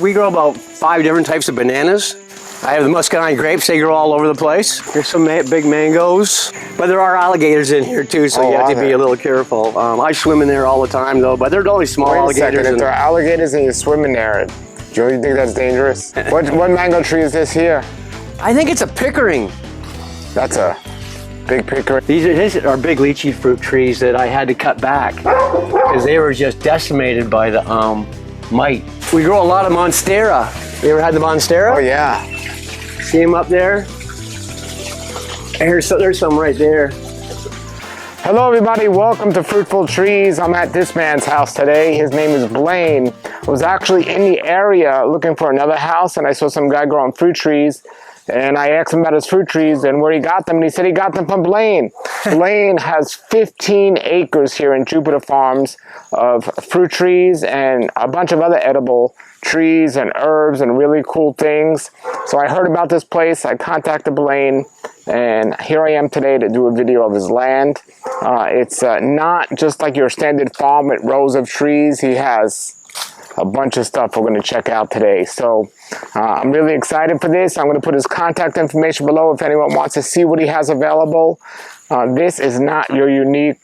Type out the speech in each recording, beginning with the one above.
We grow about 5 different types of bananas. I have the muscadine grapes. They grow all over the place. There's some big mangoes, but there are alligators in here too, so you have to be a little careful. I swim in there all the time though, but they're only small alligators. Wait a second, if there are alligators and you swim in there, do you think that's dangerous? What mango tree is this here? I think it's a Pickering. That's a big Pickering. These are big lychee fruit trees that I had to cut back because they were just decimated by the mite. We grow a lot of Monstera. You ever had the Monstera? Oh yeah. See them up there? There's some right there. Hello everybody, welcome to Fruitful Trees. I'm at this man's house today. His name is Blaine. I was actually in the area looking for another house and I saw some guy growing fruit trees. And I asked him about his fruit trees and where he got them, and he said he got them from Blaine. Blaine has 15 acres here in Jupiter Farms of fruit trees and a bunch of other edible trees and herbs and really cool things. So I heard about this place, I contacted Blaine, and here I am today to do a video of his land. It's not just like your standard farm with rows of trees. He has a bunch of stuff we're going to check out today. So I'm really excited for this. I'm going to put his contact information below if anyone wants to see what he has available. This is not your unique,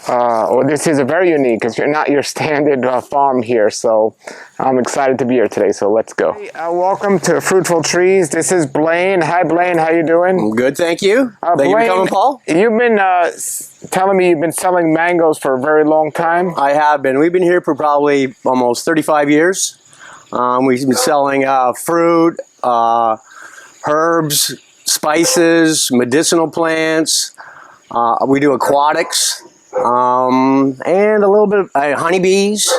or this is a very unique, because you're not your standard farm here. So I'm excited to be here today. So let's go. Hey, welcome to Fruitful Trees. This is Blaine. Hi Blaine, how you doing? I'm good, thank you. Thank Blaine, you for coming, Paul. You've been telling me you've been selling mangoes for a very long time. I have been. We've been here for probably almost 35 years. We've been selling fruit, herbs, spices, medicinal plants. We do aquatics, and a little bit of honeybees.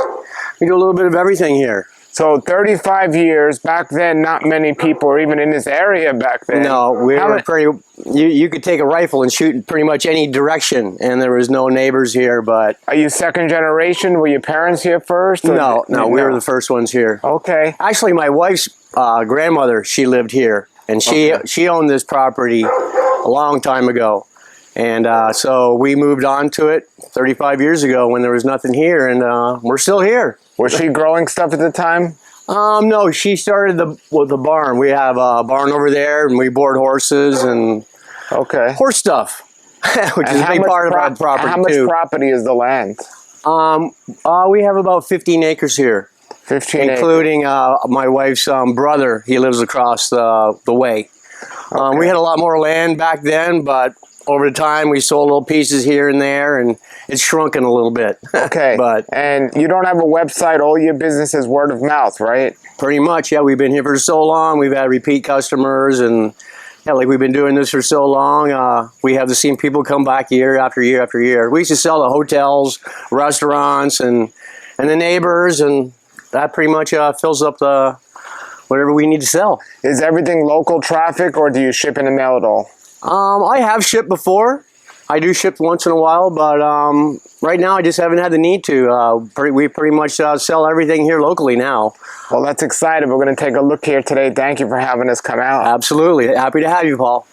We do a little bit of everything here. So 35 years, back then not many people were even in this area back then. No, we were pretty, you could take a rifle and shoot in pretty much any direction, and there was no neighbors here. But are you second generation? Were your parents here first? No, we were the first ones here. Okay. Actually, my wife's grandmother, she lived here, and she owned this property a long time ago. And so we moved on to it 35 years ago when there was nothing here, and we're still here. Was she growing stuff at the time? No, she started with the barn. We have a barn over there, and we board horses and horse stuff, which is a big part of our property too. How much property is the land? We have about 15 acres here. 15 including my wife's brother. He lives across the way. We had a lot more land back then, but over the time we sold little pieces here and there, and it's shrunken a little bit. Okay. And you don't have a website, all your business is word of mouth, right? Pretty much, yeah. We've been here for so long. We've had repeat customers, and yeah, like we've been doing this for so long. We have the same people come back year after year after year. We used to sell to hotels, restaurants, and the neighbors, and that pretty much fills up the whatever we need to sell. Is everything local traffic, or do you ship in the mail at all? I have shipped before. I do ship once in a while, but right now I just haven't had the need to. We pretty much sell everything here locally now. Well, that's exciting. We're going to take a look here today. Thank you for having us come out. Absolutely. Happy to have you, Paul.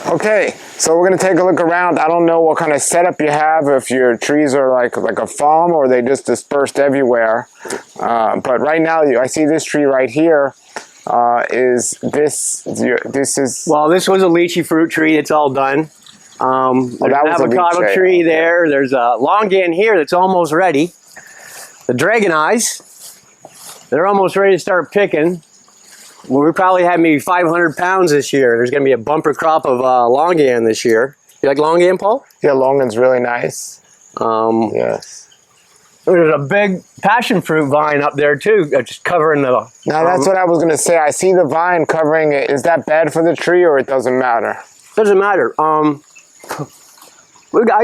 Okay, so we're going to take a look around. I don't know what kind of setup you have, if your trees are like a farm or they just dispersed everywhere. But right now, I see this tree right here. Well, this was a lychee fruit tree. It's all done. There's an avocado tree there. There's a longan here that's almost ready. The dragon eyes, they're almost ready to start picking. Well, we probably had maybe 500 pounds this year. There's going to be a bumper crop of longan this year. You like longan, Paul? Yeah, longan's really nice. Yes. There's a big passion fruit vine up there too, just covering the... Now that's what I was going to say. I see the vine covering it. Is that bad for the tree, or it doesn't matter? Doesn't matter. I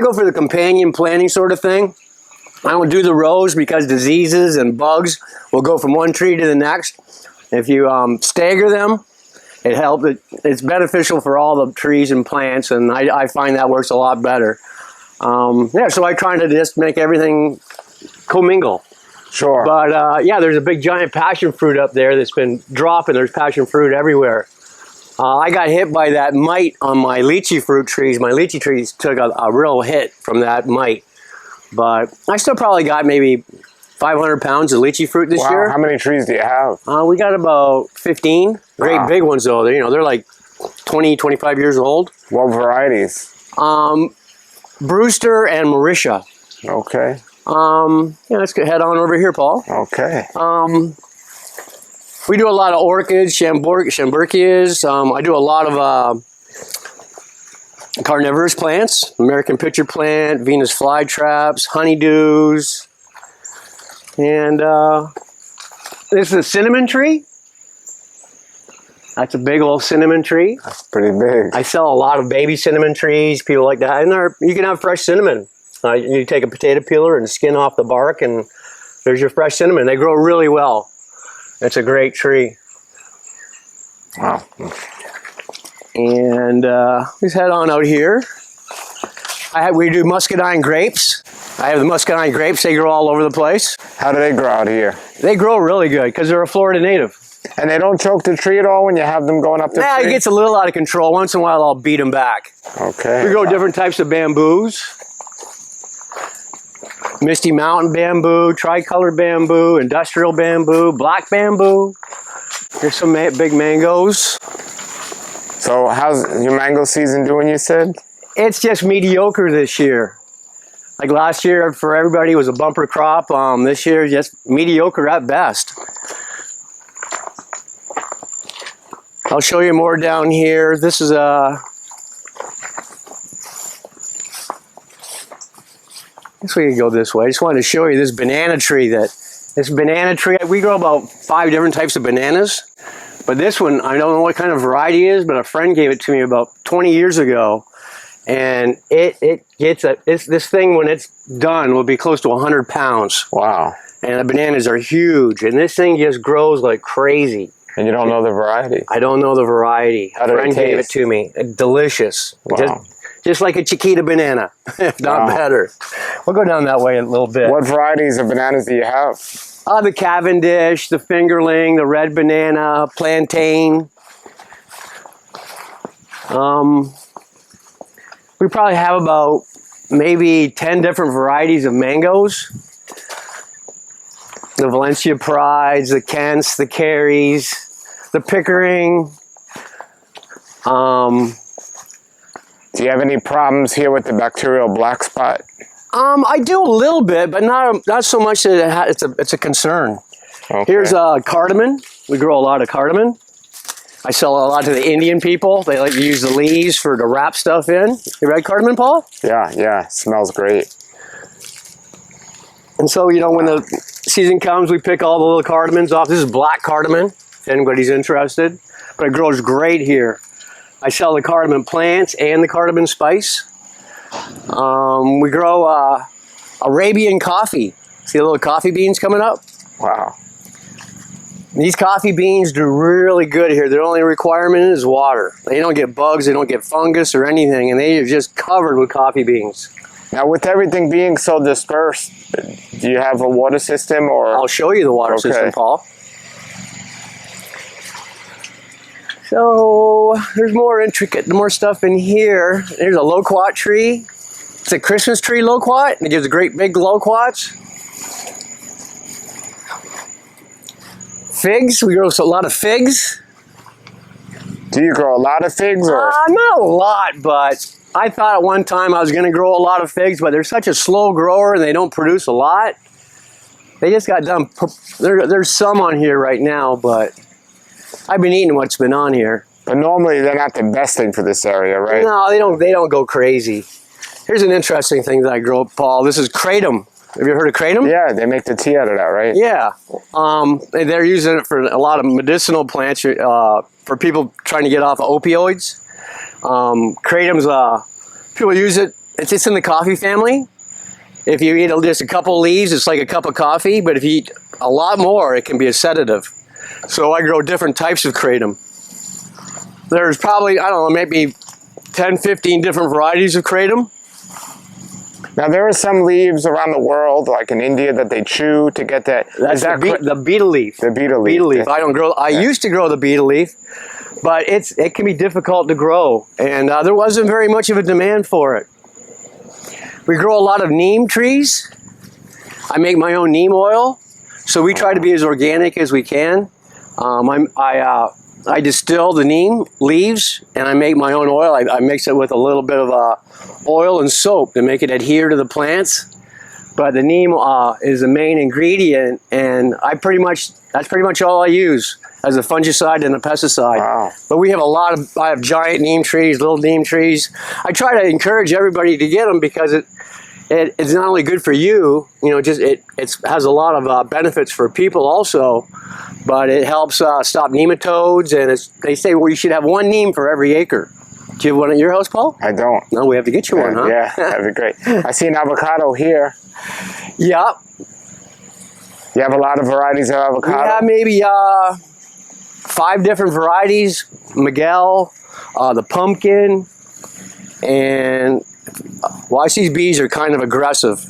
go for the companion planting sort of thing. I don't do the rows because diseases and bugs will go from one tree to the next. If you stagger them, it helps. It's beneficial for all the trees and plants, and I find that works a lot better. Yeah, so I try to just make everything commingle. Sure. But yeah, there's a big giant passion fruit up there that's been dropping. There's passion fruit everywhere. I got hit by that mite on my lychee fruit trees. My lychee trees took a real hit from that mite. But I still probably got maybe 500 pounds of lychee fruit this year. How many trees do you have? We got about 15. Great big ones though. They're like 20, 25 years old. What varieties? Brewster and Mauritia. Okay. Yeah, let's head on over here, Paul. Okay. We do a lot of orchids, Chamburkias. I do a lot of carnivorous plants, American pitcher plant, Venus flytraps, honeydews, and this is a cinnamon tree. That's a big old cinnamon tree. That's pretty big. I sell a lot of baby cinnamon trees, people like that. And you can have fresh cinnamon. You take a potato peeler and skin off the bark, and there's your fresh cinnamon. They grow really well. It's a great tree. Wow. And let's head on out here. We do muscadine grapes. I have the muscadine grapes. They grow all over the place. How do they grow out here? They grow really good because they're a Florida native. And they don't choke the tree at all when you have them going up the tree? It gets a little out of control. Once in a while, I'll beat them back. Okay. We grow different types of bamboos. Misty Mountain bamboo, tricolor bamboo, industrial bamboo, black bamboo. Here's some big mangoes. So how's your mango season doing, you said? It's just mediocre this year. Like last year for everybody was a bumper crop. This year just mediocre at best. I'll show you more down here. This is a... I guess we can go this way. I just wanted to show you this banana tree. We grow about 5 different types of bananas. But this one, I don't know what kind of variety it is, but a friend gave it to me about 20 years ago. And this thing, when it's done, will be close to 100 pounds. Wow. And the bananas are huge. And this thing just grows like crazy. And you don't know the variety? I don't know the variety. How did it taste? Gave it to me. Delicious. Wow. Just like a Chiquita banana, if not better. We'll go down that way a little bit. What varieties of bananas do you have? The Cavendish, the Fingerling, the red banana, plantain. We probably have about maybe 10 different varieties of mangoes. The Valencia Prides, the Kents, the Carries, the Pickering. Do you have any problems here with the bacterial black spot? I do a little bit, but not so much that it's a concern. Okay. Here's cardamom. We grow a lot of cardamom. I sell a lot to the Indian people. They like to use the leaves to wrap stuff in. You read cardamom, Paul? Yeah, it smells great. And so, when the season comes, we pick all the little cardamoms off. This is black cardamom, if anybody's interested. But it grows great here. I sell the cardamom plants and the cardamom spice. We grow Arabian coffee. See the little coffee beans coming up? Wow. These coffee beans do really good here. Their only requirement is water. They don't get bugs, they don't get fungus or anything, and they are just covered with coffee beans. Now, with everything being so dispersed, do you have a water system or? I'll show you the water system, Paul. So there's more stuff in here. There's a loquat tree. It's a Christmas tree loquat, and it gives great big loquats. Figs, we grow a lot of figs. Do you grow a lot of figs? Or? Not a lot, but I thought at one time I was going to grow a lot of figs, but they're such a slow grower and they don't produce a lot. They just got done. There's some on here right now, but I've been eating what's been on here. But normally they're not the best thing for this area, right? No, they don't go crazy. Here's an interesting thing that I grow up, Paul. This is kratom. Have you heard of kratom? Yeah, they make the tea out of that, right? Yeah. They're using it for a lot of medicinal plants for people trying to get off of opioids. Kratom's, people use it. It's in the coffee family. If you eat just a couple leaves, it's like a cup of coffee. But if you eat a lot more, it can be a sedative. So I grow different types of kratom. There's probably, I don't know, maybe 10, 15 different varieties of kratom. Now, there are some leaves around the world, like in India, that they chew to get that. That's the betel leaf. The betel leaf. Betel leaf. I used to grow the betel leaf, but it can be difficult to grow, and there wasn't very much of a demand for it. We grow a lot of neem trees. I make my own neem oil, so we try to be as organic as we can. I distill the neem leaves and I make my own oil. I mix it with a little bit of oil and soap to make it adhere to the plants. But the neem is the main ingredient, and that's pretty much all I use as a fungicide and a pesticide. Wow. But we have I have giant neem trees, little neem trees. I try to encourage everybody to get them because it's not only good for you, it has a lot of benefits for people also, but it helps stop nematodes, and they say, well, you should have one neem for every acre. Do you have one at your house, Paul? I don't. No, we have to get you one, huh? Yeah, that'd be great. I see an avocado here. Yeah. You have a lot of varieties of avocado? We have maybe 5 different varieties. Miguel, the pumpkin, and I see bees are kind of aggressive.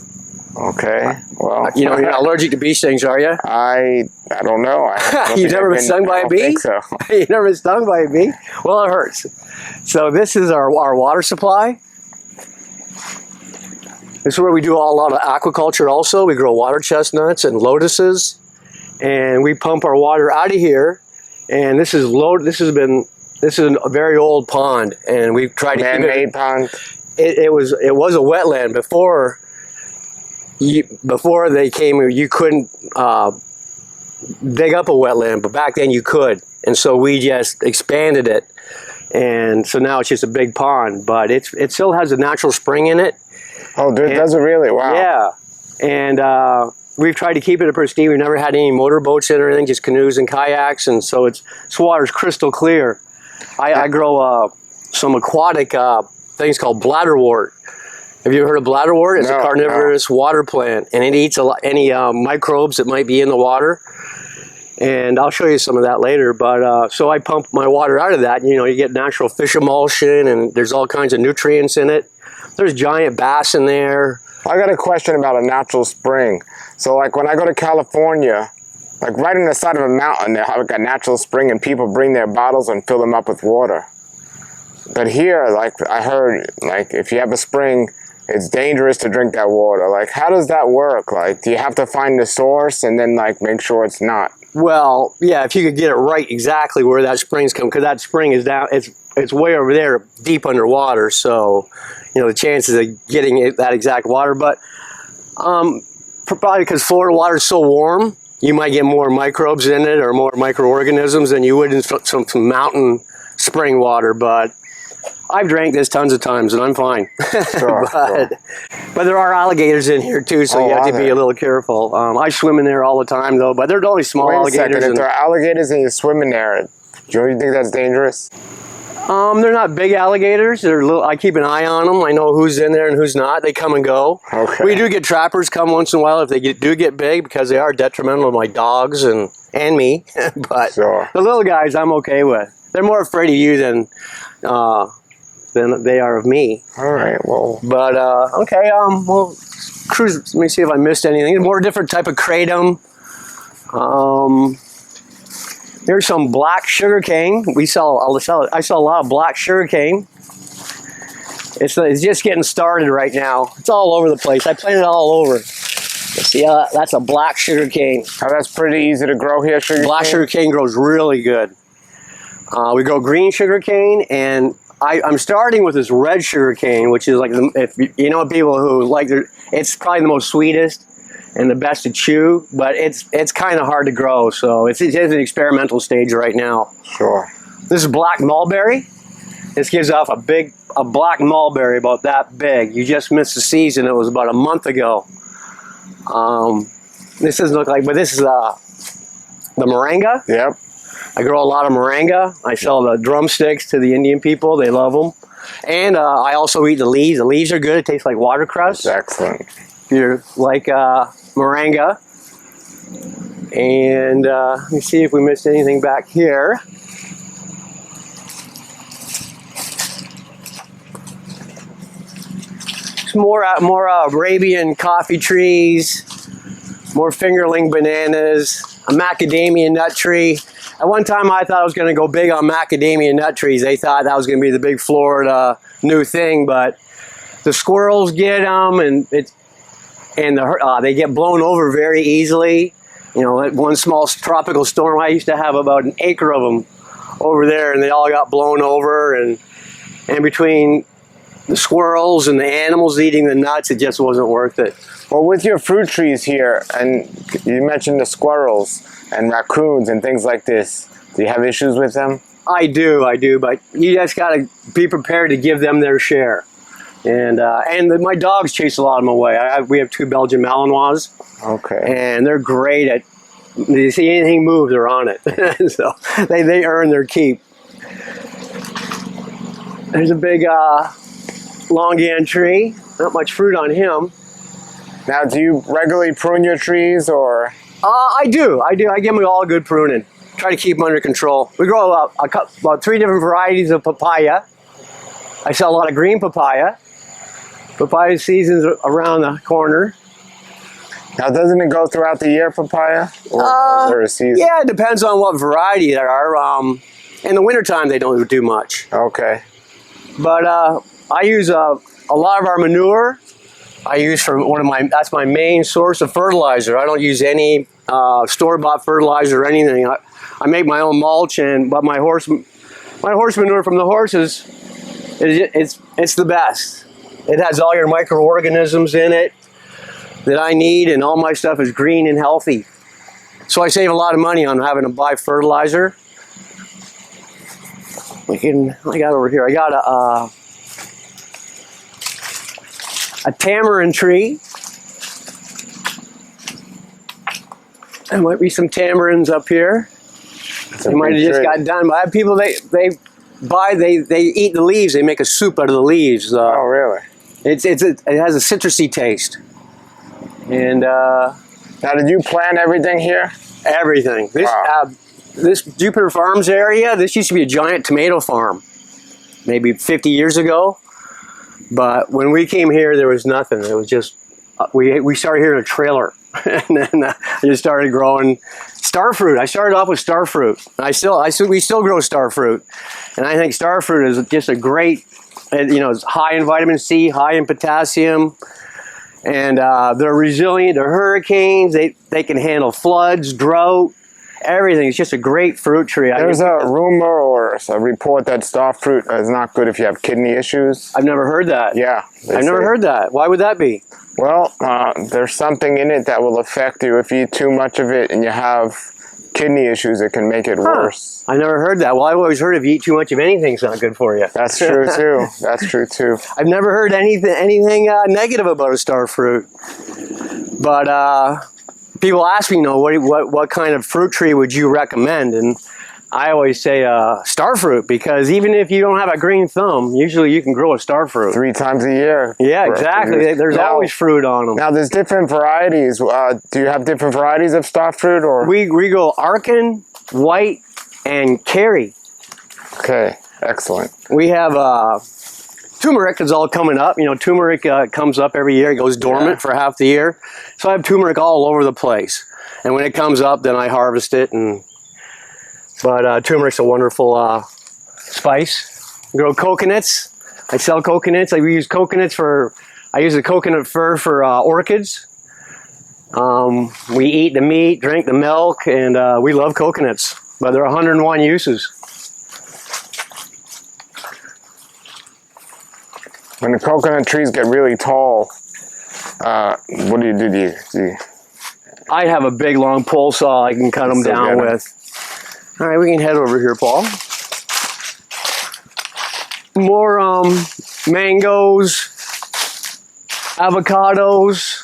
Okay, well. You're not allergic to bee stings, are you? I don't know. You've never been stung by a bee? I don't think so. You've never been stung by a bee? Well, it hurts. So this is our water supply. This is where we do a lot of aquaculture also. We grow water chestnuts and lotuses, and we pump our water out of here. And this is a very old pond, and we've tried to keep it. Man-made pond? It was a wetland before. Before they came, you couldn't dig up a wetland, but back then you could, and so we just expanded it, and so now it's just a big pond. But it still has a natural spring in it. Oh, does it really? Wow. Yeah, and we've tried to keep it pristine. We've never had any motorboats in or anything, just canoes and kayaks, and so this water's crystal clear. I grow some aquatic things called bladderwort. Have you ever heard of bladderwort? It's a carnivorous water plant, and it eats any microbes that might be in the water. And I'll show you some of that later. But so I pump my water out of that. You get natural fish emulsion, and there's all kinds of nutrients in it. There's giant bass in there. I got a question about a natural spring. So like when I go to California, like right on the side of a mountain, they have like a natural spring, and people bring their bottles and fill them up with water. But here, like I heard, like if you have a spring, it's dangerous to drink that water. Like, how does that work? Like, do you have to find the source and then like make sure it's not? Well, yeah, if you could get it right exactly where that spring's coming, because that spring is down, it's way over there, deep underwater. So, the chances of getting that exact water, but probably because Florida water is so warm, you might get more microbes in it or more microorganisms than you would in some mountain spring water. But I've drank this tons of times and I'm fine. Sure, but there are alligators in here too, so you have to be a little careful. I swim in there all the time though, but they're only small alligators. If there are alligators and you swim in there, do you think that's dangerous? They're not big alligators. They're little. I keep an eye on them. I know who's in there and who's not. They come and go. Okay. We do get trappers come once in a while if they do get big, because they are detrimental to my dogs and me. But sure. The little guys I'm okay with. They're more afraid of you than they are of me. All right. Well. But okay. Well, cruise. Let me see if I missed anything. More different type of kratom. Here's some black sugar cane. I sell a lot of black sugar cane. It's just getting started right now. It's all over the place. I plant it all over. See, that's a black sugar cane. Oh, that's pretty easy to grow here, Black sugar cane grows really good. We grow green sugar cane, and I'm starting with this red sugar cane, which is like, if you know people who like, it's probably the most sweetest and the best to chew, but it's kind of hard to grow, so it's an experimental stage right now. Sure. This is black mulberry. This gives off a black mulberry about that big. You just missed the season. It was about a month ago. This doesn't look like, but this is the moringa. Yep. I grow a lot of moringa. I sell the drumsticks to the Indian people. They love them. And I also eat the leaves. The leaves are good. It tastes like watercress. That's excellent. If you're like moringa. And let me see if we missed anything back here. More Arabian coffee trees, more fingerling bananas, a macadamia nut tree. At one time I thought I was going to go big on macadamia nut trees. They thought that was going to be the big Florida new thing, but the squirrels get them, and and they get blown over very easily. You know, at one small tropical storm, I used to have about an acre of them over there, and they all got blown over. And between the squirrels and the animals eating the nuts, it just wasn't worth it. Well, with your fruit trees here, and you mentioned the squirrels and raccoons and things like this, do you have issues with them? I do, but you just got to be prepared to give them their share. And my dogs chase a lot of them away. We have 2 Belgian Malinois. Okay. And they're great at, you see anything move, they're on it. So they earn their keep. There's a big longan tree. Not much fruit on him. Now, do you regularly prune your trees, or? I do. I give them all a good pruning. Try to keep them under control. We grow about 3 different varieties of papaya. I sell a lot of green papaya. Papaya season's around the corner. Now, doesn't it go throughout the year, papaya? Or is there a season? Yeah, it depends on what variety there are. In the wintertime, they don't do much. Okay. But I use a lot of our manure. I use that's my main source of fertilizer. I don't use any store-bought fertilizer or anything. I make my own mulch, but my horse manure from the horses, it's the best. It has all your microorganisms in it that I need, and all my stuff is green and healthy. So I save a lot of money on having to buy fertilizer. I got over here, I got a tamarind tree. There might be some tamarins up here. They might have just got done. But I have people, they eat the leaves. They make a soup out of the leaves. Oh, really? It has a citrusy taste. And now, did you plant everything here? Everything. Wow. This Jupiter Farms area, this used to be a giant tomato farm, maybe 50 years ago. But when we came here, there was nothing. It was just we started here in a trailer, and then I just started growing starfruit. I started off with starfruit. We still grow starfruit, and I think starfruit is just a great. It's high in vitamin C, high in potassium, and they're resilient to hurricanes. They can handle floods, drought, everything. It's just a great fruit tree. There's a rumor or a report that starfruit is not good if you have kidney issues. I've never heard that. Yeah. I've never heard that. Why would that be? Well, there's something in it that will affect you. If you eat too much of it and you have kidney issues, it can make it worse. I never heard that. Well, I've always heard if you eat too much of anything, it's not good for you. That's true too. That's true too. I've never heard anything negative about a starfruit. But people ask me, what kind of fruit tree would you recommend? And I always say starfruit, because even if you don't have a green thumb, usually you can grow a starfruit 3 times a year. Yeah, exactly. There's always fruit on them. Now, there's different varieties. Do you have different varieties of starfruit, or? We go Arkin, White, and Kerry. Okay, excellent. We have turmeric is all coming up. Turmeric comes up every year. It goes dormant for half the year. So I have turmeric all over the place. And when it comes up, then I harvest it. But turmeric's a wonderful spice. We grow coconuts. I sell coconuts. I use the coconut fur for orchids. We eat the meat, drink the milk, and we love coconuts. But there are 101 uses. When the coconut trees get really tall, what do you do? I have a big long pole saw I can cut them down with. All right, we can head over here, Paul. More mangoes, avocados.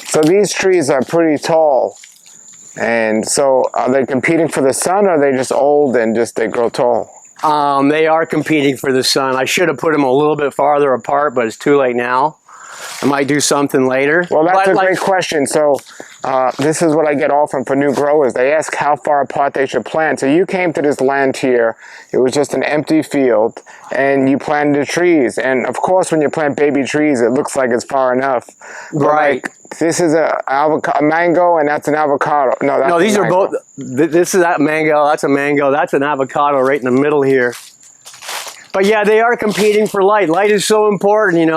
So these trees are pretty tall. And so are they competing for the sun, or are they just old and they grow tall? They are competing for the sun. I should have put them a little bit farther apart, but it's too late now. I might do something later. Well, that's a great question. So this is what I get often for new growers. They ask how far apart they should plant. So you came to this land here. It was just an empty field, and you planted the trees. And of course, when you plant baby trees, it looks like it's far enough. Right. This is a mango, and that's an avocado. No, these are both. This is that mango. That's a mango. That's an avocado right in the middle here. But yeah, they are competing for light. Light is so important,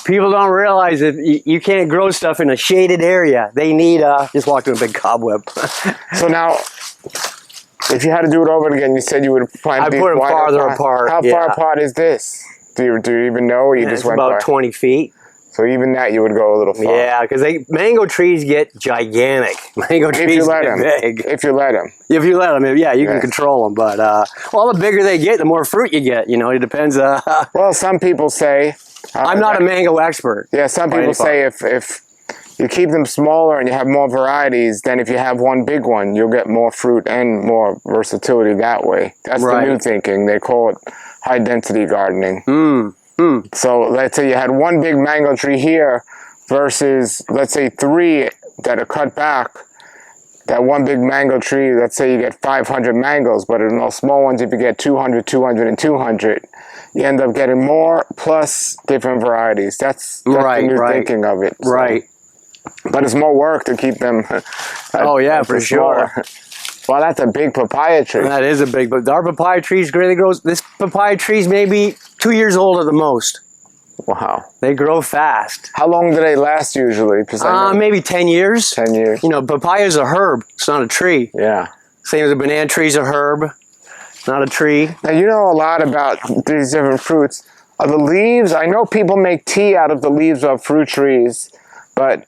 People don't realize that you can't grow stuff in a shaded area. They need, just walked through a big cobweb. So now, if you had to do it over again, you said you would plant I these put them wider farther apart. How far apart is this? Do you even know, or you just It's went about by? 20 feet. So even that, you would go a little far. Yeah, because mango trees get gigantic. Mango trees get big. If you let them. If you let them, yeah, you can control them. But well, the bigger they get, the more fruit you get. You know, it depends. Well, some people say. I'm not a mango expert. Yeah, some people say if you keep them smaller and you have more varieties, then if you have one big one, you'll get more fruit and more versatility that way. That's the new thinking. They call it high density gardening. So let's say you had one big mango tree here versus, let's say, 3 that are cut back. That one big mango tree, let's say you get 500 mangoes, but in those small ones, if you get 200, 200, and 200, you end up getting more plus different varieties. That's the new thinking of it. So. Right. But it's more work to keep them. Oh, yeah, for sure. Well, that's a big papaya tree. That is a big, but our papaya trees really grows. This papaya tree is maybe 2 years old at the most. Wow. They grow fast. How long do they last usually? Maybe 10 years. 10 years. You know, papaya is a herb. It's not a tree. Yeah. Same as a banana tree is a herb, not a tree. Now, you know a lot about these different fruits. Are the leaves, I know people make tea out of the leaves of fruit trees, but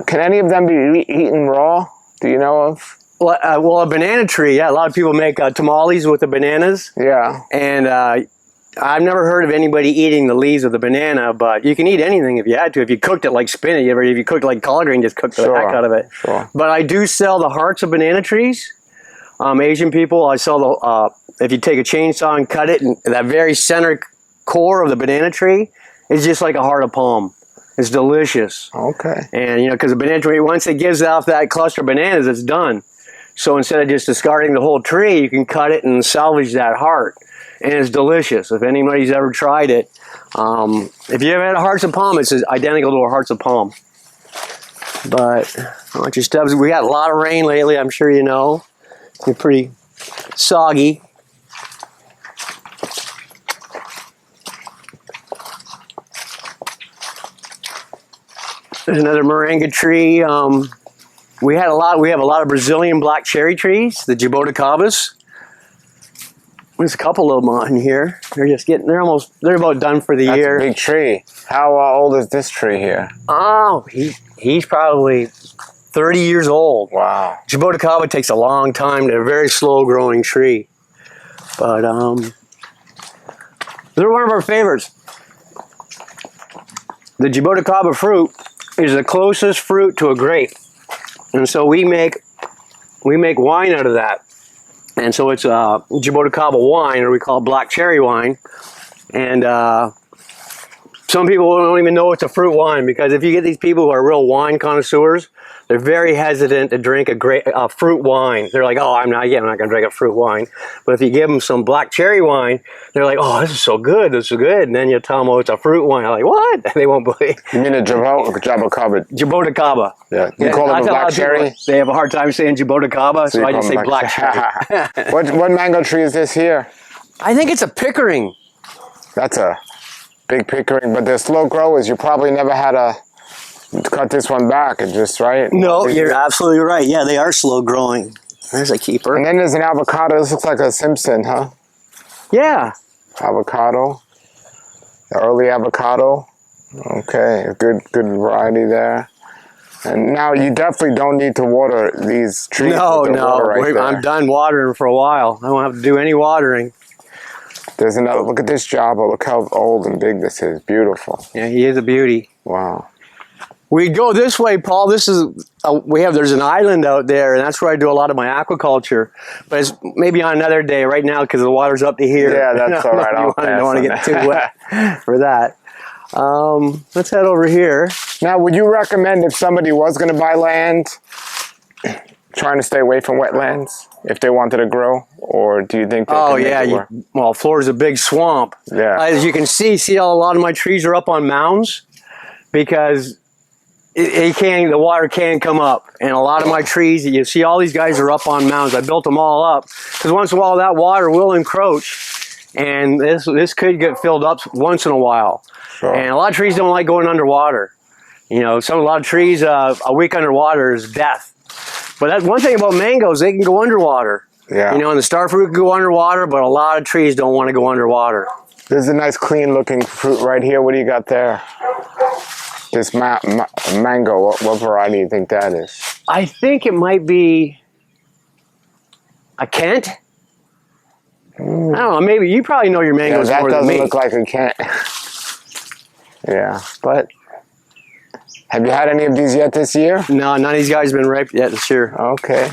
can any of them be eaten raw? Do you know of? Well, a banana tree, yeah. A lot of people make tamales with the bananas. Yeah. And I've never heard of anybody eating the leaves of the banana, but you can eat anything if you had to. If you cooked it like spinach, if you cooked it like collard green, just cook the heck out of it. Sure. But I do sell the hearts of banana trees. Asian people, I sell the, if you take a chainsaw and cut it, and that very center core of the banana tree is just like a heart of palm. It's delicious. Okay. And, you know, because the banana tree, once it gives off that cluster of bananas, it's done. So instead of just discarding the whole tree, you can cut it and salvage that heart. And it's delicious. If anybody's ever tried it, if you ever had a hearts of palm, it's identical to a hearts of palm. But I want your stubs. We got a lot of rain lately, I'm sure you know. It's pretty soggy. There's another moringa tree. We have a lot of Brazilian black cherry trees, the Jaboticabas. There's a couple of them on here. They're about done for the year. That's a big tree. How old is this tree here? Oh, he's probably 30 years old. Wow. Jaboticaba takes a long time. They're a very slow growing tree. But they're one of our favorites. The Jaboticaba fruit is the closest fruit to a grape. And so we make wine out of that. And so it's Jaboticaba wine, or we call it black cherry wine. And some people don't even know it's a fruit wine, because if you get these people who are real wine connoisseurs, they're very hesitant to drink a fruit wine. They're like, oh, I'm not going to drink a fruit wine. But if you give them some black cherry wine, they're like, oh, this is so good, this is good. And then you tell them, oh, it's a fruit wine. They're like, what? They won't believe. You mean a Jaboticaba? Jaboticaba. Yeah. You call them a black cherry? They have a hard time saying Jaboticaba, so I just say black cherry. What mango tree is this here? I think it's a Pickering. That's a big Pickering, but they're slow growers. You probably never had to cut this one back, right? No, you're absolutely right. Yeah, they are slow growing. There's a keeper. And then there's an avocado. This looks like a Simpson, huh? Yeah. Avocado. The early avocado. Okay, a good variety there. And now you definitely don't need to water these trees. No, I'm done watering for a while. I don't have to do any watering. There's another. Look at this Jabo. Look how old and big this is. Beautiful. Yeah, he is a beauty. Wow. We go this way, Paul. There's an island out there, and that's where I do a lot of my aquaculture. But it's maybe on another day. Right now, because the water's up to here. Yeah, that's all right. I don't want to get too wet for that. Let's head over here. Now, would you recommend, if somebody was going to buy land, trying to stay away from wetlands if they wanted to grow, or do you think they can make it work? Well, Florida's a big swamp. Yeah. As you can see a lot of my trees are up on mounds, because the water can come up. And a lot of my trees, you see all these guys are up on mounds. I built them all up, because once in a while that water will encroach and this could get filled up once in a while. Sure. And a lot of trees don't like going underwater. You know, a lot of trees, a week underwater is death. But that's one thing about mangoes, they can go underwater. Yeah. You know, and the star fruit can go underwater, but a lot of trees don't want to go underwater. There's a nice clean looking fruit right here. What do you got there? This mango, what variety do you think that is? I think it might be a Kent. I don't know, maybe, you probably know your mangoes more than me. That doesn't look like a Kent. Yeah, but have you had any of these yet this year? No, none of these guys have been ripe yet this year. Okay.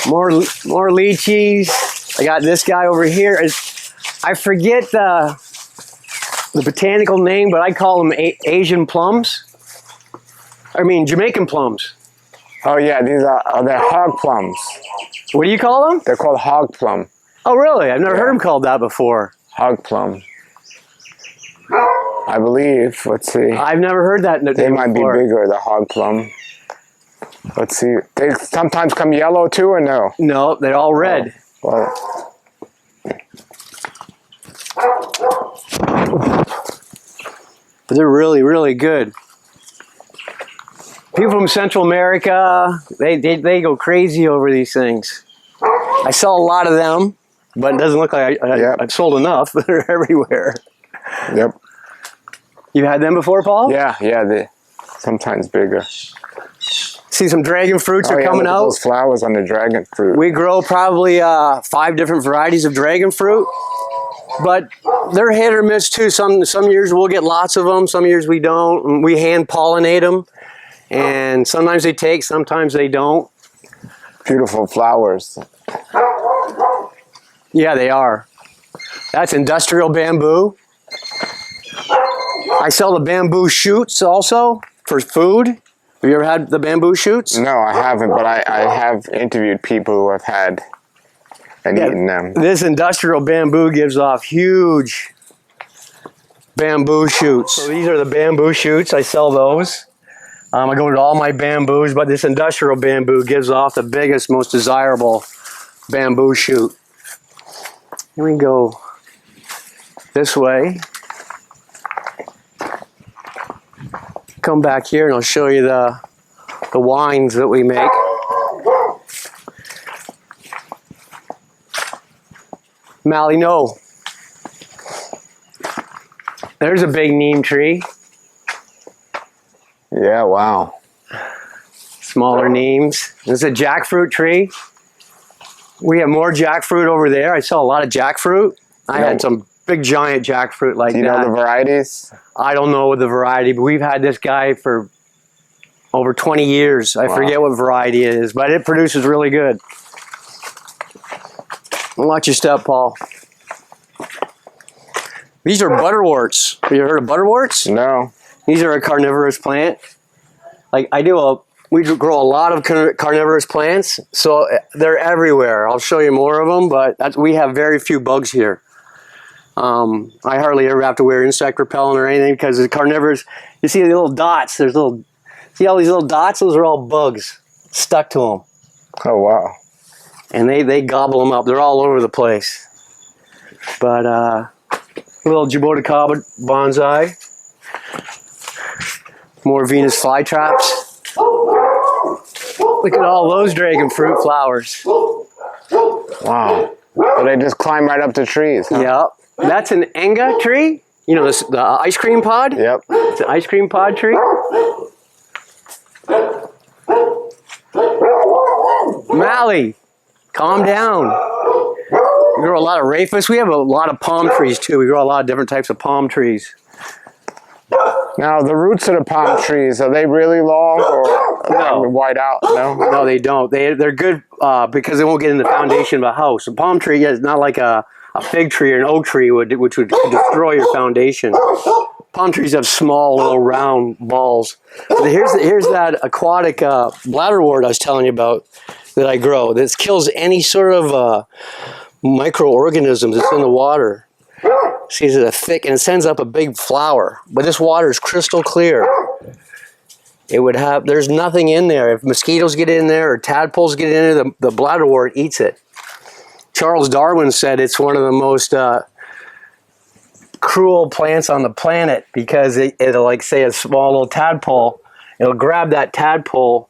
More lychees. I got this guy over here. I forget the botanical name, but I call them Asian plums. I mean, Jamaican plums. Oh yeah, these are they're hog plums. What do you call them? They're called hog plum. Oh, really? I've never heard them called that before. Hog plum. I believe. Let's see. I've never heard that They might before. be bigger, the hog plum. Let's see. They sometimes come yellow too, or no? No, they're all red. Oh, But they're really, really good. People from Central America, they go crazy over these things. I sell a lot of them, but it doesn't look like I've sold enough. They're everywhere. Yep. You had them before, Paul? Yeah, they're sometimes bigger. See, some dragon fruits are coming out. Those flowers on the dragon fruit. We grow probably 5 different varieties of dragon fruit, but they're hit or miss too. Some years we'll get lots of them, some years we don't. And we hand pollinate them, and sometimes they take, sometimes they don't. Beautiful flowers. Yeah, they are. That's industrial bamboo. I sell the bamboo shoots also for food. Have you ever had the bamboo shoots? No, I haven't, but I have interviewed people who have had and eaten them. This industrial bamboo gives off huge bamboo shoots. So these are the bamboo shoots. I sell those. I go to all my bamboos, but this industrial bamboo gives off the biggest, most desirable bamboo shoot. Here we go this way. Come back here and I'll show you the wines that we make. Malino. There's a big neem tree. Yeah, wow. Smaller neems. There's a jackfruit tree. We have more jackfruit over there. I sell a lot of jackfruit. I had some big giant jackfruit like that. Do you know the varieties? I don't know the variety, but we've had this guy for over 20 years. I forget what variety it is, but it produces really good. Watch your step, Paul. These are butterworts. Have you heard of butterworts? No. These are a carnivorous plant. Like we grow a lot of carnivorous plants, so they're everywhere. I'll show you more of them, but we have very few bugs here. I hardly ever have to wear insect repellent or anything because the carnivores, you see the little dots, see all these little dots? Those are all bugs stuck to them. Oh, wow. And they gobble them up. They're all over the place. But little Jaboticaba bonsai. More Venus flytraps. Look at all those dragon fruit flowers. Wow. So they just climb right up the trees, huh? Yep. That's an enga tree. You know, the ice cream pod? Yep. It's an ice cream pod tree. Mally, calm down. We grow a lot of rhapis. We have a lot of palm trees too. We grow a lot of different types of palm trees. Now, the roots of the palm trees, are they really long or wide out? No? No, they don't. They're good because they won't get in the foundation of a house. A palm tree is not like a fig tree or an oak tree, which would destroy your foundation. Palm trees have small, little round balls. But here's that aquatic bladderwort I was telling you about that I grow. This kills any sort of microorganisms that's in the water. See, it's thick, and it sends up a big flower. But this water is crystal clear. it would have, there's nothing in there. If mosquitoes get in there or tadpoles get in there, the bladderwort eats it. Charles Darwin said it's one of the most cruel plants on the planet because it'll, like, say a small little tadpole, it'll grab that tadpole,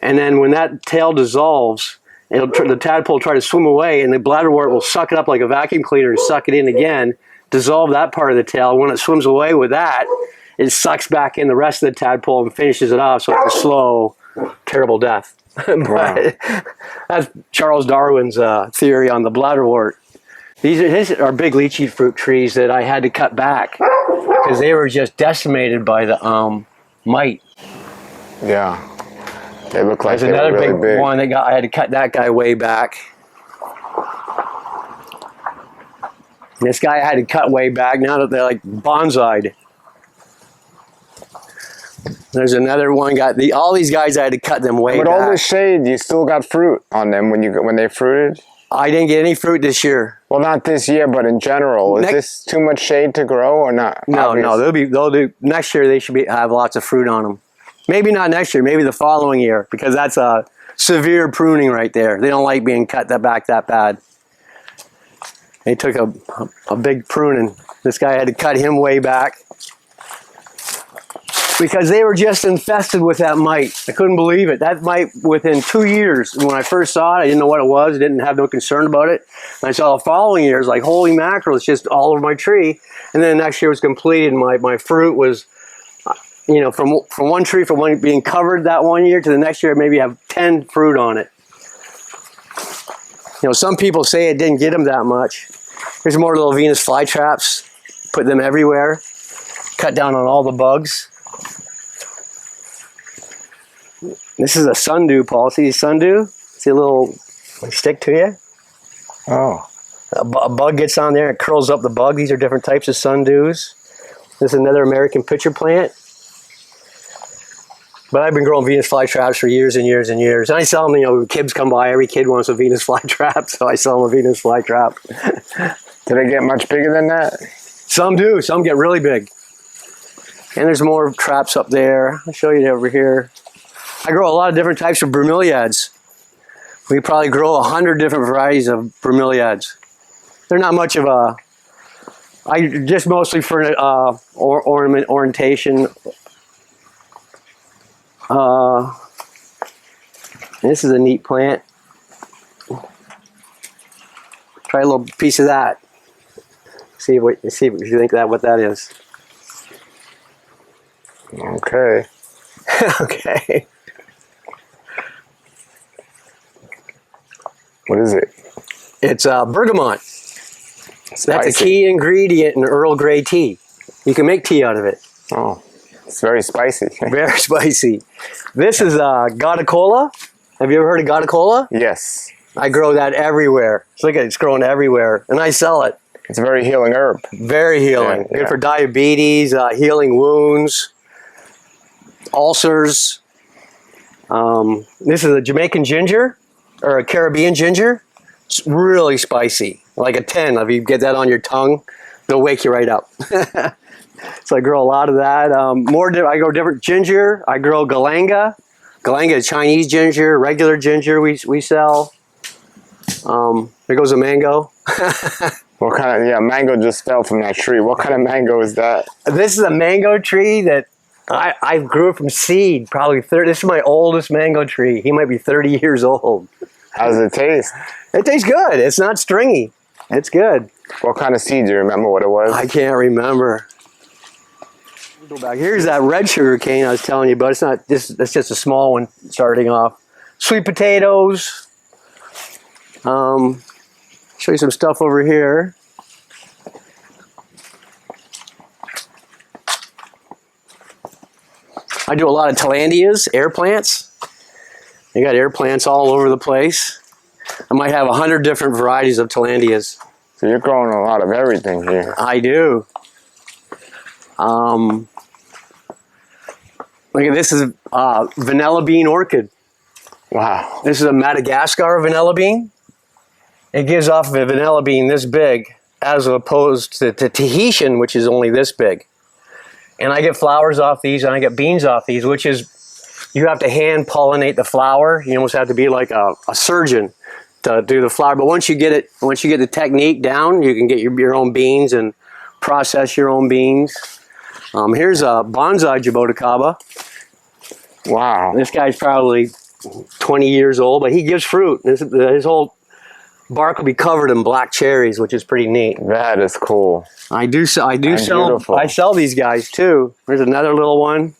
and then when that tail dissolves, the tadpole will try to swim away, and the bladderwort will suck it up like a vacuum cleaner and suck it in again, dissolve that part of the tail. When it swims away with that, it sucks back in the rest of the tadpole and finishes it off, so it's a slow, terrible death. But that's Charles Darwin's theory on the bladderwort. These are big lychee fruit trees that I had to cut back because they were just decimated by the mite. Yeah, they look like There's another really big one that I had to cut that guy way back. And this guy I had to cut way back. Now that they're like bonsai'd. There's another one all these guys I had to cut them way back. With all this shade, you still got fruit on them when they fruited? I didn't get any fruit this year. Well, not this year, but in general. Is this too much shade to grow or not? No, they'll do next year. They should have lots of fruit on them. Maybe not next year, maybe the following year, because that's a severe pruning right there. They don't like being cut back that bad. They took a big pruning. This guy had to cut him way back because they were just infested with that mite. I couldn't believe it. That mite, within 2 years, when I first saw it, I didn't know what it was. I didn't have no concern about it. And I saw the following year, it's like, holy mackerel, it's just all over my tree. And then the next year was completed. My fruit was, you know, from one tree, from one being covered that one year to the next year, maybe have 10 fruit on it. You know, some people say it didn't get them that much. Here's more little Venus flytraps. Put them everywhere. Cut down on all the bugs. This is a sundew, Paul. See sundew? See a little stick to you? Oh. A bug gets on there, it curls up the bug. These are different types of sundews. This is another American pitcher plant. But I've been growing Venus flytraps for years and years and years. And I sell them, you know, kids come by, every kid wants a Venus flytrap, so I sell them a Venus flytrap. Do they get much bigger than that? Some do, some get really big. And there's more traps up there. I'll show you over here. I grow a lot of different types of bromeliads. We probably grow 100 different varieties of bromeliads. They're not much of a, just mostly for ornamentation. This is a neat plant. Try a little piece of that. See what you think what that is. Okay. Okay. What is it? It's bergamot. Spicy. That's a key ingredient in Earl Grey tea. You can make tea out of it. Oh, it's very spicy. Very spicy. This is Jaboticaba. Have you ever heard of Jaboticaba? Yes. I grow that everywhere. Look at it, it's growing everywhere. And I sell it. It's a very healing herb. Very healing. Yeah, Good for diabetes, healing wounds, ulcers. This is a Jamaican ginger, or a Caribbean ginger. It's really spicy. Like a 10. If you get that on your tongue, it'll wake you right up. So I grow a lot of that. I grow different ginger. I grow galanga. Galanga is Chinese ginger, regular ginger we sell. There goes a mango. What kind of, yeah, mango just fell from that tree. What kind of mango is that? This is a mango tree that I grew it from seed, probably 30. This is my oldest mango tree. He might be 30 years old. How does it taste? It tastes good. It's not stringy. It's good. What kind of seed? Do you remember what it was? I can't remember. Go back. Here's that red sugar cane I was telling you about. It's not just, that's just a small one starting off. Sweet potatoes. Show you some stuff over here. I do a lot of Tillandsias, air plants. They got air plants all over the place. I might have 100 different varieties of Tillandsias. So you're growing a lot of everything here. I do. Look at this is vanilla bean orchid. Wow. This is a Madagascar vanilla bean. It gives off a vanilla bean this big, as opposed to Tahitian, which is only this big. And I get flowers off these, and I get beans off these, which is you have to hand pollinate the flower. You almost have to be like a surgeon to do the flower. But once you get the technique down, you can get your own beans and process your own beans. Here's a bonsai Jaboticaba. Wow. This guy's probably 20 years old, but he gives fruit. His whole bark will be covered in black cherries, which is pretty neat. That is cool. I sell beautiful. I sell these guys too. There's another little one.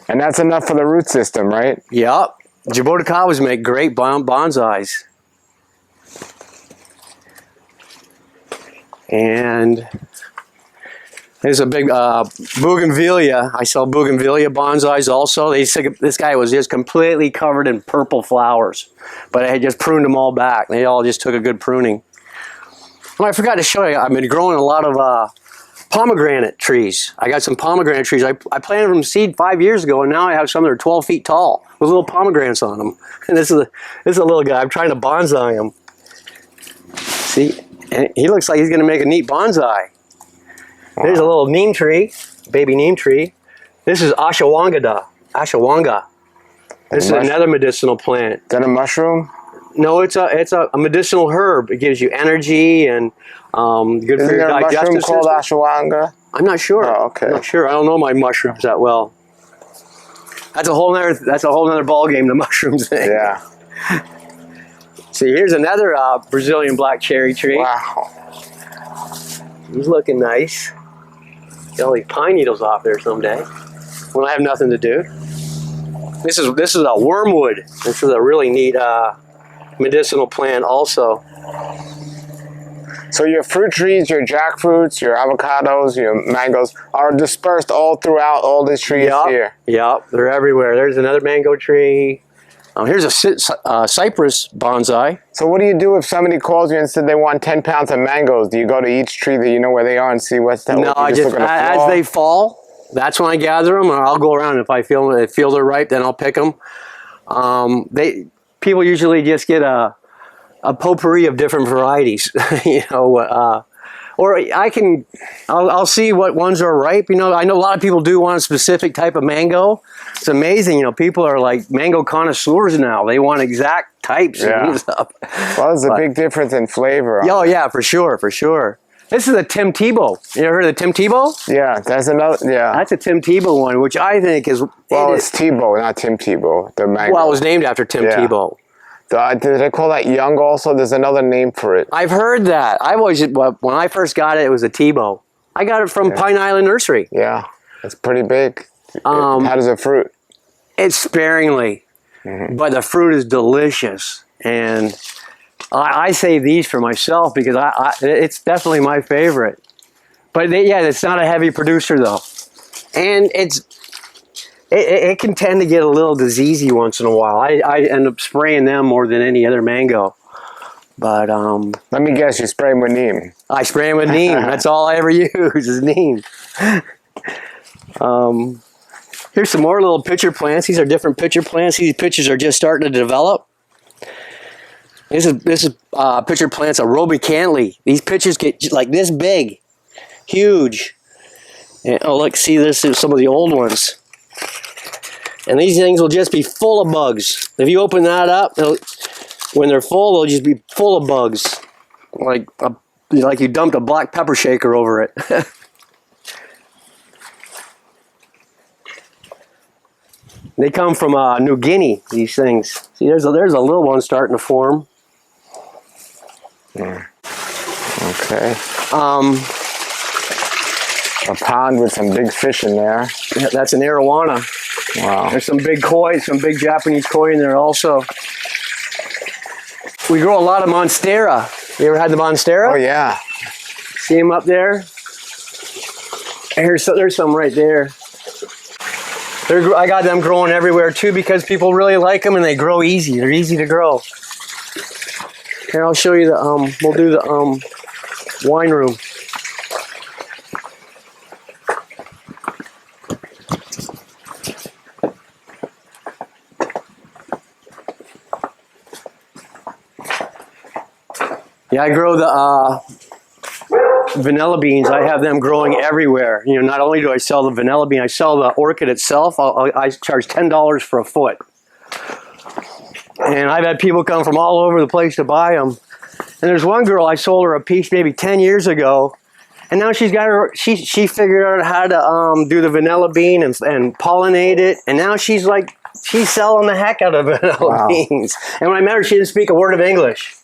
And that's enough for the root system, right? Yep. Jaboticabas make great bonsais. And there's a big bougainvillea. I sell bougainvillea bonsais also. This guy was just completely covered in purple flowers, but I had just pruned them all back. They all just took a good pruning. Oh, I forgot to show you, I've been growing a lot of pomegranate trees. I got some pomegranate trees. I planted from seed 5 years ago, and now I have some that are 12 feet tall with little pomegranates on them. And this is a little guy. I'm trying to bonsai him. See, and he looks like he's going to make a neat bonsai. Wow. There's a little neem tree, baby neem tree. This is ashwagandha. This is another medicinal plant. Is that a mushroom? No, it's a medicinal herb. It gives you energy and good for your digestive system. Is there a mushroom called ashwagandha? I'm not sure. Oh, okay. I'm not sure. I don't know my mushrooms that well. That's a whole nother ball game, the mushrooms thing. Yeah. See, here's another Brazilian black cherry tree. Wow. He's looking nice. Get all these pine needles off there someday when I have nothing to do. This is a wormwood. This is a really neat medicinal plant also. So your fruit trees, your jackfruits, your avocados, your mangoes are dispersed all throughout all these trees here. Yep, they're everywhere. There's another mango tree. Here's a cypress bonsai. So what do you do if somebody calls you and said they want 10 pounds of mangoes? Do you go to each tree that you know where they are and see what's that? No, I just as they fall, that's when I gather them, or I'll go around. If I feel they're ripe, then I'll pick them. People usually just get a potpourri of different varieties, you know, or I'll see what ones are ripe. You know, I know a lot of people do want a specific type of mango. It's amazing, you know, people are like mango connoisseurs now. They want exact types and stuff. Well, there's a big difference in flavor. Oh yeah, for sure, for sure. This is a Tim Tebow. You ever heard of the Tim Tebow? Yeah, that's another, yeah. That's a Tim Tebow one, which I think is... Well, it's Tebow, not Tim Tebow, the mango. Well, it was named after Tim Tebow. Did they call that young also? There's another name for it. I've heard that. When I first got it, it was a Tebow. I got it from Pine Island Nursery. Yeah, it's pretty big. How does it fruit? It's sparingly, but the fruit is delicious. And I save these for myself because it's definitely my favorite. But it's not a heavy producer though. And it can tend to get a little diseasey once in a while. I end up spraying them more than any other mango. But let me guess, you spray them with neem. I spray them with neem. That's all I ever use is neem. Here's some more little pitcher plants. These are different pitcher plants. These pitchers are just starting to develop. This is pitcher plants, a Robicantley. These pitchers get like this big, huge. And, oh, look, see, this is some of the old ones. And these things will just be full of bugs. If you open that up, when they're full, they'll just be full of bugs. Like you dumped a black pepper shaker over it. They come from New Guinea, these things. See, there's a little one starting to form. Yeah. Okay. A pond with some big fish in there. Yeah, that's an arowana. Wow. There's some big koi, some big Japanese koi in there also. We grow a lot of monstera. You ever had the monstera? Oh yeah. See them up there? There's some right there. I got them growing everywhere too because people really like them and they grow easy. They're easy to grow. Here, I'll show you we'll do the wine room. Yeah, I grow the vanilla beans, I have them growing everywhere. You know, not only do I sell the vanilla bean, I sell the orchid itself. I charge $10 for a foot. And I've had people come from all over the place to buy them. And there's one girl, I sold her a piece maybe 10 years ago. And now she's got her, she figured out how to do the vanilla bean and pollinate it. And now she's selling the heck out of vanilla beans. And when I met her, she didn't speak a word of English.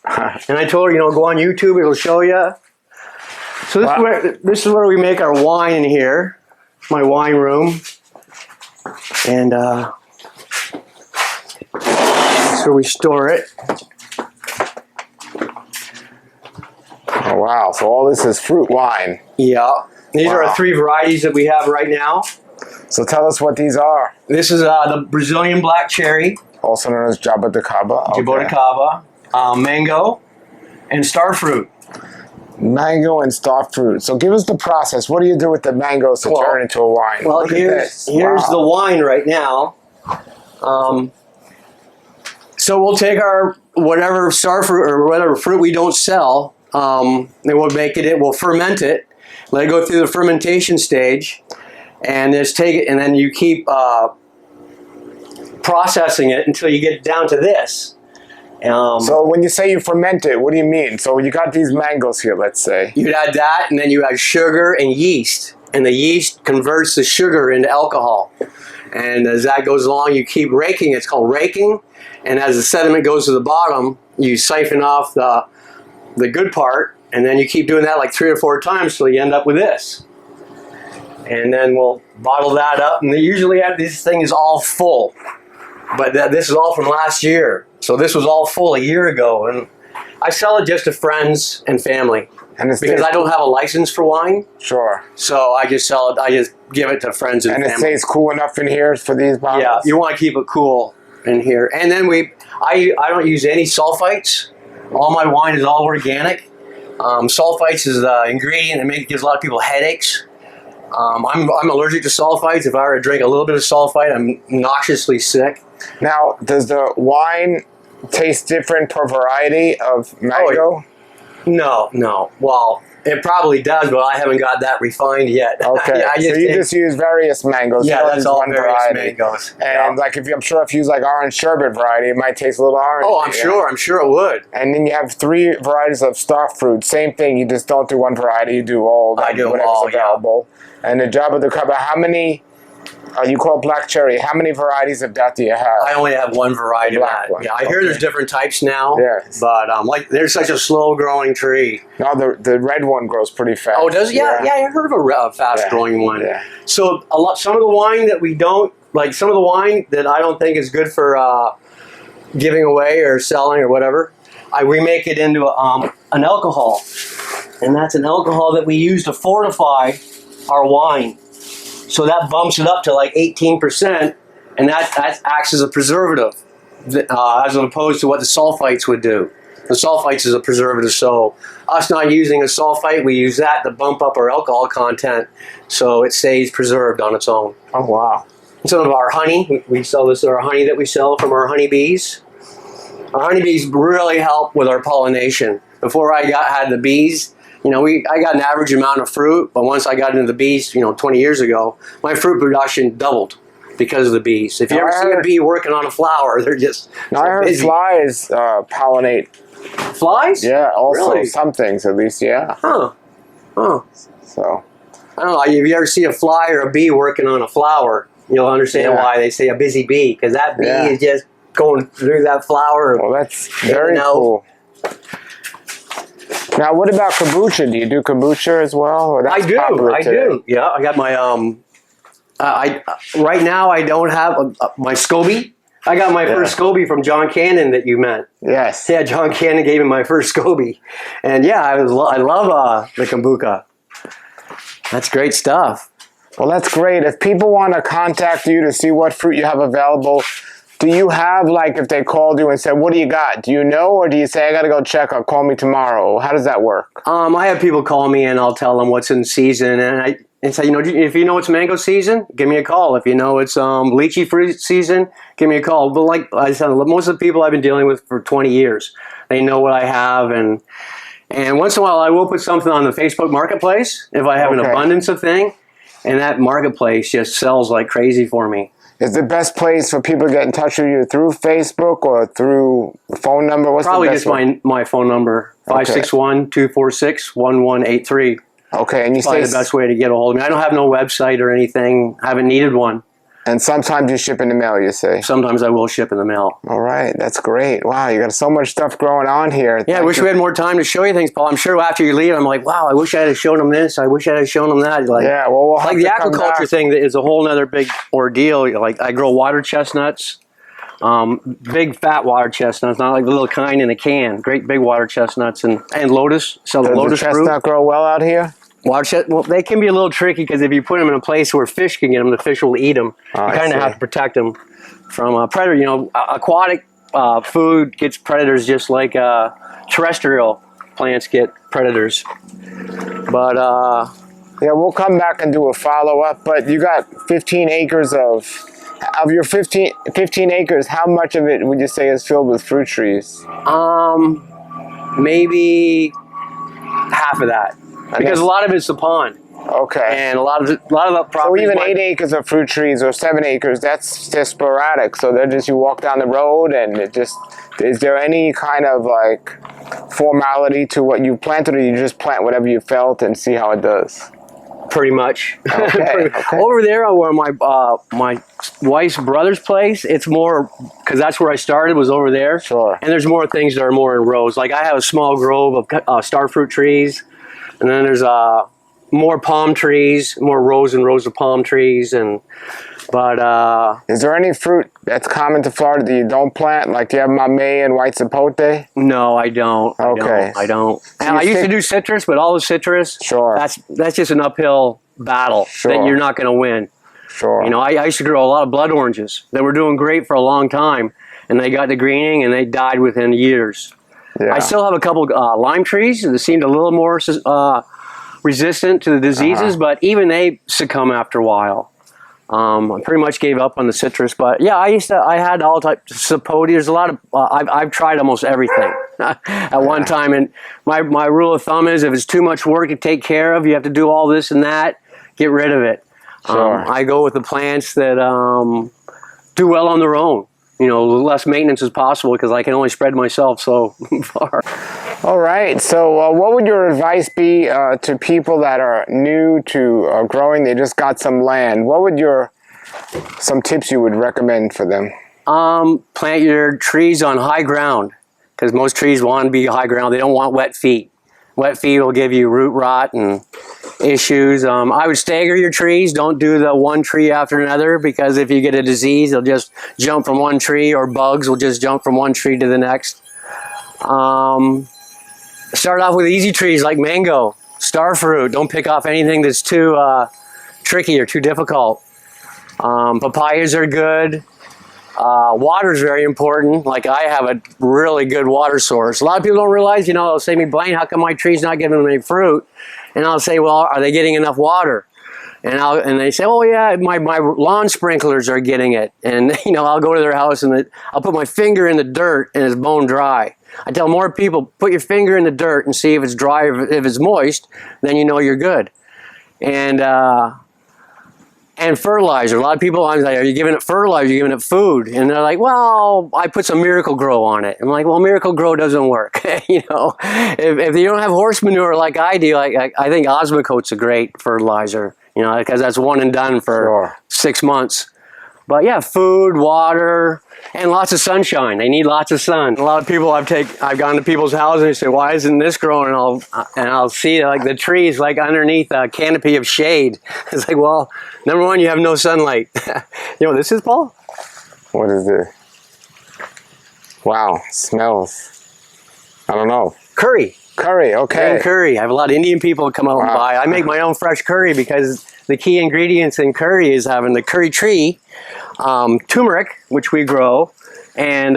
And I told her, you know, go on YouTube, it'll show you. So this is where we make our wine in here, my wine room. And that's where we store it. Oh, wow. So all this is fruit wine. Yeah. These are our 3 varieties that we have right now. So tell us what these are. This is the Brazilian black cherry. Also known as Jaboticaba. Okay. Jaboticaba, mango, and star fruit. Mango and star fruit. So give us the process. What do you do with the mangoes to turn into a wine? Well, here's the wine right now. So we'll take our whatever star fruit or whatever fruit we don't sell, and we'll we'll ferment it, let it go through the fermentation stage, and just take it, and then you keep processing it until you get down to this. So when you say you ferment it, what do you mean? So you got these mangoes here, let's say. You'd add that, and then you add sugar and yeast, and the yeast converts the sugar into alcohol. And as that goes along, you keep raking. It's called raking. And as the sediment goes to the bottom, you siphon off the good part, and then you keep doing that like 3 or 4 times till you end up with this. And then we'll bottle that up, and they usually have this thing is all full. But this is all from last year. So this was all full a year ago, and I sell it just to friends and family. And because I don't have a license for wine. Sure. So I just sell it, I just give it to friends and family. And it stays cool enough in here for these bottles? Yeah, you want to keep it cool in here. And then I don't use any sulfites. All my wine is all organic. Sulfites is the ingredient that gives a lot of people headaches. I'm allergic to sulfites. If I were to drink a little bit of sulfite, I'm nauseously sick. Now, does the wine taste different per variety of mango? No. Well, it probably does, but I haven't got that refined yet. Okay, so you just use various mangoes. Yeah, that's all various variety. mangoes. And like, I'm sure if you use like orange sherbet variety, it might taste a little orange. Oh, I'm sure it would. And then you have 3 varieties of star fruit. Same thing, you just don't do one variety, you do all. I do whatever's all, available. Yeah. And the Jaboticaba, how many? You call it black cherry. How many varieties of that do you have? I only have one variety of that. Yeah, I hear there's different types now. Yes. But there's such a slow growing tree. No, the red one grows pretty fast. Oh, does it? Yeah, I heard of a fast growing one. Yeah. So some of the wine that we don't like, some of the wine that I don't think is good for giving away or selling or whatever, I remake it into an alcohol, and that's an alcohol that we use to fortify our wine. So that bumps it up to like 18%, and that acts as a preservative, as opposed to what the sulfites would do. The sulfites is a preservative, so us not using a sulfite, we use that to bump up our alcohol content, so it stays preserved on its own. Oh, wow. Some of our honey, we sell this, our honey that we sell from our honeybees. Our honeybees really help with our pollination. Before I had the bees, I got an average amount of fruit, but once I got into the bees, 20 years ago, my fruit production doubled because of the bees. If you ever see a bee working on a flower, they're just I heard busy. Flies pollinate. Flies? Yeah, also really? Some things at least, yeah. Huh. So I don't know, if you ever see a fly or a bee working on a flower, you'll understand why they say a busy bee, because that bee is just going through that flower. Well, that's very cool. Now, what about kombucha? Do you do kombucha as well? Or that's I do. Yeah, I got my right now I don't have my SCOBY. I got my first SCOBY from John Cannon that you met. Yes. Yeah, John Cannon gave me my first SCOBY, and I love the kombucha. That's great stuff. Well, that's great. If people want to contact you to see what fruit you have available, do you have, like, if they called you and said, what do you got? Do you know, or do you say, I got to go check, or call me tomorrow? How does that work? I have people call me, and I'll tell them what's in season, and say, if you know it's mango season, give me a call. If you know it's lychee fruit season, give me a call. But like I said, most of the people I've been dealing with for 20 years, they know what I have, and And once in a while, I will put something on the Facebook Marketplace if I have an abundance of thing, and that Marketplace just sells like crazy for me. Is the best place for people to get in touch with you through Facebook or through the phone number? What's Probably the best just my phone number, 561-246-1183. Okay, and you say the best way to get a hold of me. I don't have no website or anything. I haven't needed one. And sometimes you ship in the mail, you say? Sometimes I will ship in the mail. All right, that's great. Wow, you got so much stuff growing on here. Yeah, I wish we had more time to show you things, Paul. I'm sure after you leave, I'm like, wow, I wish I had shown them this. I wish I had shown them that. Like, yeah, well, we'll have like the aquaculture thing is a whole other big ordeal. Like I grow water chestnuts, big fat water chestnuts, not like the little kind in a can. Great big water chestnuts and lotus. So the lotus fruit. Does the chestnut grow well out here? Well, they can be a little tricky because if you put them in a place where fish can get them, the fish will eat them. You kind of have to protect them from predator. You know, aquatic food gets predators just like terrestrial plants get predators. But yeah, we'll come back and do a follow-up. But you got 15 acres of your 15 acres. How much of it would you say is filled with fruit trees? Maybe half of that. Because a lot of it's the pond. Okay. And a lot of the property. So even 8 acres of fruit trees or 7 acres, that's just sporadic. So they're just, you walk down the road and it just, is there any kind of like formality to what you planted, or you just plant whatever you felt and see how it does? Pretty much. Okay. Over there where my wife's brother's place, it's more, because that's where I started, was over there. Sure. And there's more things that are more in rows. Like I have a small grove of starfruit trees. And then there's more palm trees, more rows and rows of palm trees. But is there any fruit that's common to Florida that you don't plant? Like, do you have mamey and white zapote? No, I don't. Okay. I don't. And I used to do citrus, but all the citrus, that's just an uphill battle that you're not going to win. Sure. You know, I used to grow a lot of blood oranges that were doing great for a long time, and they got the greening and they died within years. Yeah. I still have a couple lime trees that seemed a little more resistant to the diseases, but even they succumb after a while. I pretty much gave up on the citrus, but yeah, I had all types of sapote. There's a lot of, I've tried almost everything at one time, and my rule of thumb is if it's too much work to take care of, you have to do all this and that, get rid of it. Sure. I go with the plants that do well on their own. You know, less maintenance as possible because I can only spread myself so far. All right. So what would your advice be to people that are new to growing? They just got some land. What would some tips you would recommend for them? Plant your trees on high ground because most trees want to be high ground. They don't want wet feet. Wet feet will give you root rot and issues. I would stagger your trees. Don't do the one tree after another because if you get a disease, they'll just jump from one tree, or bugs will just jump from one tree to the next. Start off with easy trees like mango, starfruit. Don't pick off anything that's too tricky or too difficult. Papayas are good. Water is very important. Like I have a really good water source. A lot of people don't realize, you know, they'll say to me, Blaine, how come my tree's not giving them any fruit? And I'll say, well, are they getting enough water? And they say, oh yeah, my lawn sprinklers are getting it. And you know, I'll go to their house and I'll put my finger in the dirt and it's bone dry. I tell more people, put your finger in the dirt and see if it's dry, if it's moist, then you know you're good. And fertilizer. A lot of people, I'm like, are you giving it fertilizer? Are you giving it food? And they're like, well, I put some Miracle Grow on it. I'm like, well, Miracle Grow doesn't work. You know, if you don't have horse manure like I do, I think Osmocote's a great fertilizer, you know, because that's one and done for 6 months. But yeah, food, water, and lots of sunshine. They need lots of sun. A lot of people I've gone to people's houses and they say, why isn't this growing? And I'll see like the trees like underneath a canopy of shade. It's like, well, number one, you have no sunlight. You know what this is, Paul? What is this? Wow, smells. I don't know. Curry. Curry, okay. Green curry. I have a lot of Indian people come out and buy. I make my own fresh curry because the key ingredients in curry is having the curry tree, turmeric, which we grow, and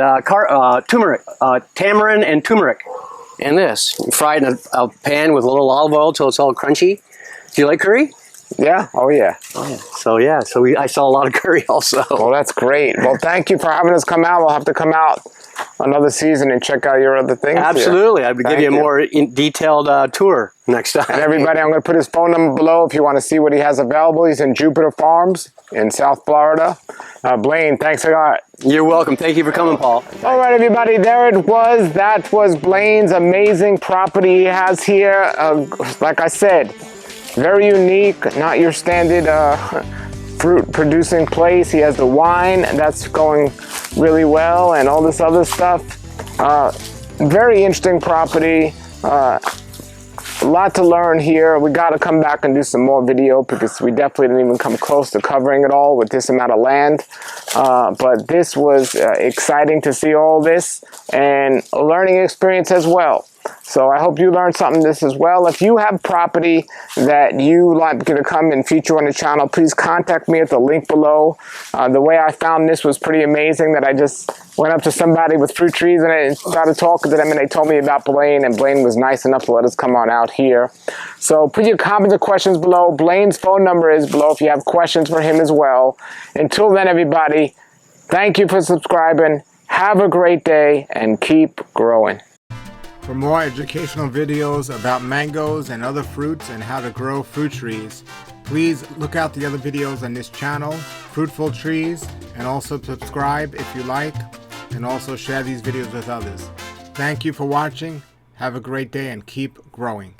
turmeric, tamarind and turmeric. And this, you fry it in a pan with a little olive oil till it's all crunchy. Do you like curry? Yeah. Oh yeah. So yeah. So I saw a lot of curry also. Well, that's great. Well, thank you for having us come out. We'll have to come out another season and check out your other things. Absolutely. I would give you a more detailed tour next time. And everybody, I'm going to put his phone number below if you want to see what he has available. He's in Jupiter Farms in South Florida. Blaine, thanks a lot. You're welcome. Thank you for coming, Paul. All right, everybody, there it was. That was Blaine's amazing property he has here. Like I said, very unique, not your standard fruit producing place. He has the wine, and that's going really well, and all this other stuff. Very interesting property. A lot to learn here. We got to come back and do some more video because we definitely didn't even come close to covering it all with this amount of land. But this was exciting to see all this, and a learning experience as well. So I hope you learned something this as well. If you have property that you like to come and feature on the channel, please contact me at the link below. The way I found this was pretty amazing, that I just went up to somebody with fruit trees and I started talking to them, and they told me about Blaine, and Blaine was nice enough to let us come on out here. So put your comments and questions below. Blaine's phone number is below if you have questions for him as well. Until then, everybody, thank you for subscribing. Have a great day and keep growing. For more educational videos about mangoes and other fruits and how to grow fruit trees, please look out the other videos on this channel, Fruitful Trees, and also subscribe if you like, and also share these videos with others. Thank you for watching. Have a great day and keep growing.